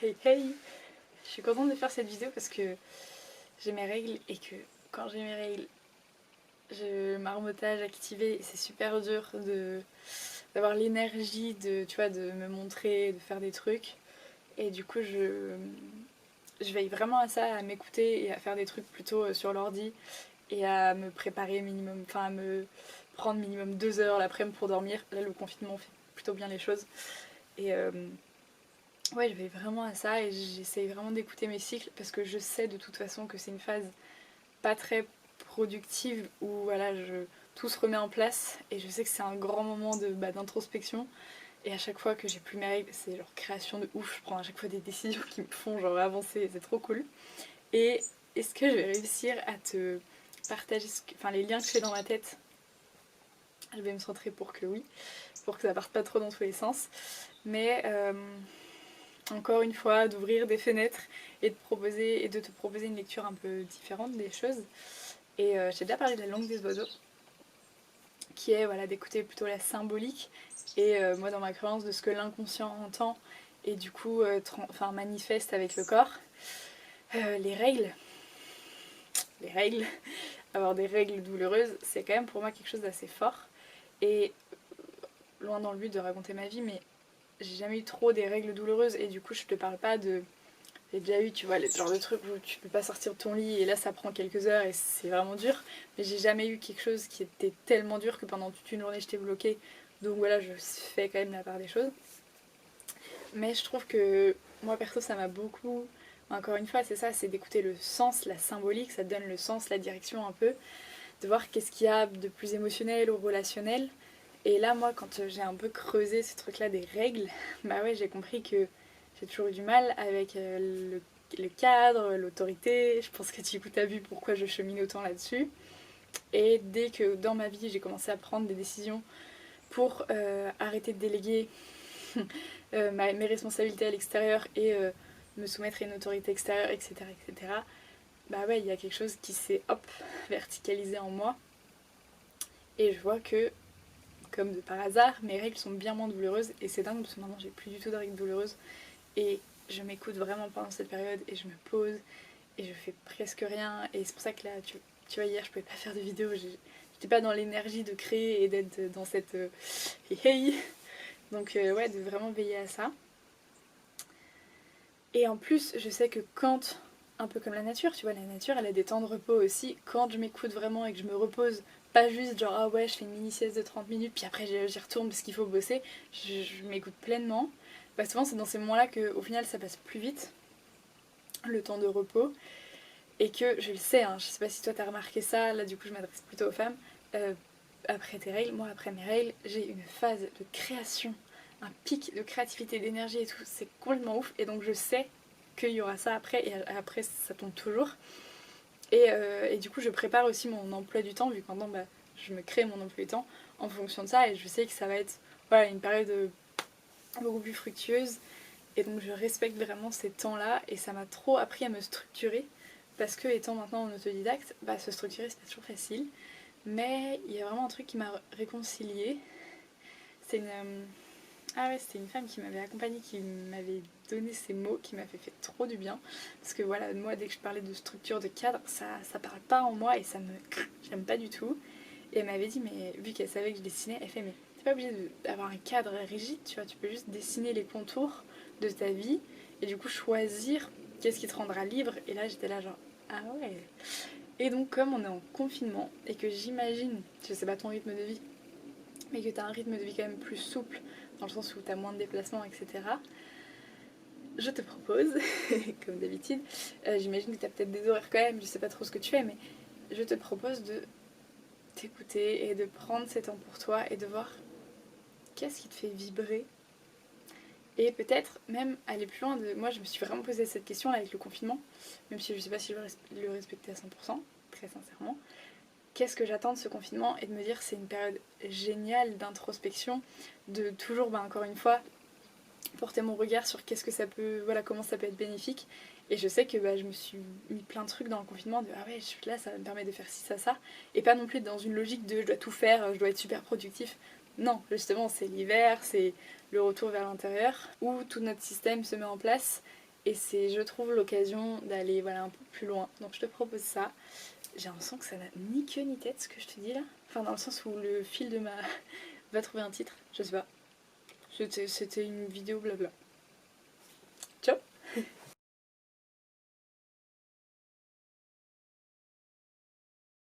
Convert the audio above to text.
Hey hey! Je suis contente de faire cette vidéo parce que j'ai mes règles et que quand j'ai mes règles, je marmotage activé et c'est super dur d'avoir l'énergie de, tu vois, de me montrer, de faire des trucs. Et du coup, je veille vraiment à ça, à m'écouter et à faire des trucs plutôt sur l'ordi et à me préparer minimum, enfin à me prendre minimum 2 heures l'après-midi pour dormir. Là, le confinement fait plutôt bien les choses. Et ouais, je vais vraiment à ça et j'essaye vraiment d'écouter mes cycles parce que je sais de toute façon que c'est une phase pas très productive où voilà, tout se remet en place et je sais que c'est un grand moment d'introspection et à chaque fois que j'ai plus mes règles, c'est genre création de ouf, je prends à chaque fois des décisions qui me font genre avancer et c'est trop cool. Et est-ce que je vais réussir à te partager enfin, les liens que je fais dans ma tête? Je vais me centrer pour que oui, pour que ça parte pas trop dans tous les sens. Mais encore une fois, d'ouvrir des fenêtres et de te proposer une lecture un peu différente des choses. Et j'ai déjà parlé de la langue des oiseaux, qui est voilà, d'écouter plutôt la symbolique, et moi dans ma croyance de ce que l'inconscient entend, et du coup enfin, manifeste avec le corps. Les règles, les règles, avoir des règles douloureuses, c'est quand même pour moi quelque chose d'assez fort. Et loin dans le but de raconter ma vie, mais j'ai jamais eu trop des règles douloureuses, et du coup je te parle pas de. J'ai déjà eu, tu vois, le genre de truc où tu peux pas sortir de ton lit et là ça prend quelques heures et c'est vraiment dur. Mais j'ai jamais eu quelque chose qui était tellement dur que pendant toute une journée j'étais bloquée. Donc voilà, je fais quand même la part des choses. Mais je trouve que moi perso ça m'a beaucoup. Encore une fois, c'est ça, c'est d'écouter le sens, la symbolique, ça te donne le sens, la direction un peu, de voir qu'est-ce qu'il y a de plus émotionnel ou relationnel. Et là, moi, quand j'ai un peu creusé ce truc-là des règles, bah ouais, j'ai compris que j'ai toujours eu du mal avec le cadre, l'autorité. Je pense que du coup, t'as vu pourquoi je chemine autant là-dessus. Et dès que dans ma vie, j'ai commencé à prendre des décisions pour arrêter de déléguer mes responsabilités à l'extérieur et me soumettre à une autorité extérieure, etc., etc., bah ouais, il y a quelque chose qui s'est, hop, verticalisé en moi. Et je vois que comme de par hasard, mes règles sont bien moins douloureuses et c'est dingue parce que maintenant j'ai plus du tout de règles douloureuses et je m'écoute vraiment pendant cette période et je me pose et je fais presque rien et c'est pour ça que là, tu vois, hier je pouvais pas faire de vidéo, j'étais pas dans l'énergie de créer et d'être dans cette hey hey. Donc ouais, de vraiment veiller à ça. Et en plus, je sais que quand, un peu comme la nature, tu vois, la nature elle a des temps de repos aussi, quand je m'écoute vraiment et que je me repose, pas juste genre ah ouais je fais une mini sieste de 30 minutes puis après j'y retourne parce qu'il faut bosser, je m'écoute pleinement. Bah souvent c'est dans ces moments là qu'au final ça passe plus vite, le temps de repos, et que je le sais, hein, je sais pas si toi t'as remarqué ça, là du coup je m'adresse plutôt aux femmes, euh, après tes règles, moi après mes règles, j'ai une phase de création, un pic de créativité, d'énergie et tout, c'est complètement ouf, et donc je sais qu'il y aura ça après, et après ça tombe toujours. Et du coup, je prépare aussi mon emploi du temps, vu que maintenant, bah, je me crée mon emploi du temps en fonction de ça, et je sais que ça va être voilà, une période beaucoup plus fructueuse, et donc je respecte vraiment ces temps-là, et ça m'a trop appris à me structurer, parce que étant maintenant en autodidacte, bah, se structurer c'est pas toujours facile, mais il y a vraiment un truc qui m'a réconciliée. C'est une, ah ouais, c'était une femme qui m'avait accompagnée, qui m'avait donné ces mots, qui m'a fait trop du bien. Parce que voilà, moi, dès que je parlais de structure, de cadre, ça parle pas en moi et ça me. J'aime pas du tout. Et elle m'avait dit, mais vu qu'elle savait que je dessinais, elle fait, mais t'es pas obligé d'avoir un cadre rigide, tu vois, tu peux juste dessiner les contours de ta vie et du coup choisir qu'est-ce qui te rendra libre. Et là, j'étais là, genre, ah ouais. Et donc, comme on est en confinement et que j'imagine, je sais pas ton rythme de vie, mais que tu as un rythme de vie quand même plus souple, dans le sens où tu as moins de déplacements, etc., je te propose, comme d'habitude, j'imagine que tu as peut-être des horaires quand même, je sais pas trop ce que tu fais, mais je te propose de t'écouter et de prendre ces temps pour toi et de voir qu'est-ce qui te fait vibrer. Et peut-être même aller plus loin de. Moi, je me suis vraiment posé cette question là avec le confinement, même si je sais pas si je vais le respecter à 100%, très sincèrement. Qu'est-ce que j'attends de ce confinement et de me dire c'est une période géniale d'introspection, de toujours, bah, encore une fois, porter mon regard sur qu'est-ce que ça peut, voilà, comment ça peut être bénéfique. Et je sais que bah, je me suis mis plein de trucs dans le confinement, de ah ouais, je suis là, ça me permet de faire ci, ça. Et pas non plus dans une logique de je dois tout faire, je dois être super productif. Non, justement, c'est l'hiver, c'est le retour vers l'intérieur, où tout notre système se met en place. Et c'est, je trouve, l'occasion d'aller voilà, un peu plus loin. Donc je te propose ça. J'ai l'impression que ça n'a ni queue ni tête ce que je te dis là. Enfin dans le sens où le fil de ma... va trouver un titre, je sais pas. C'était une vidéo blabla.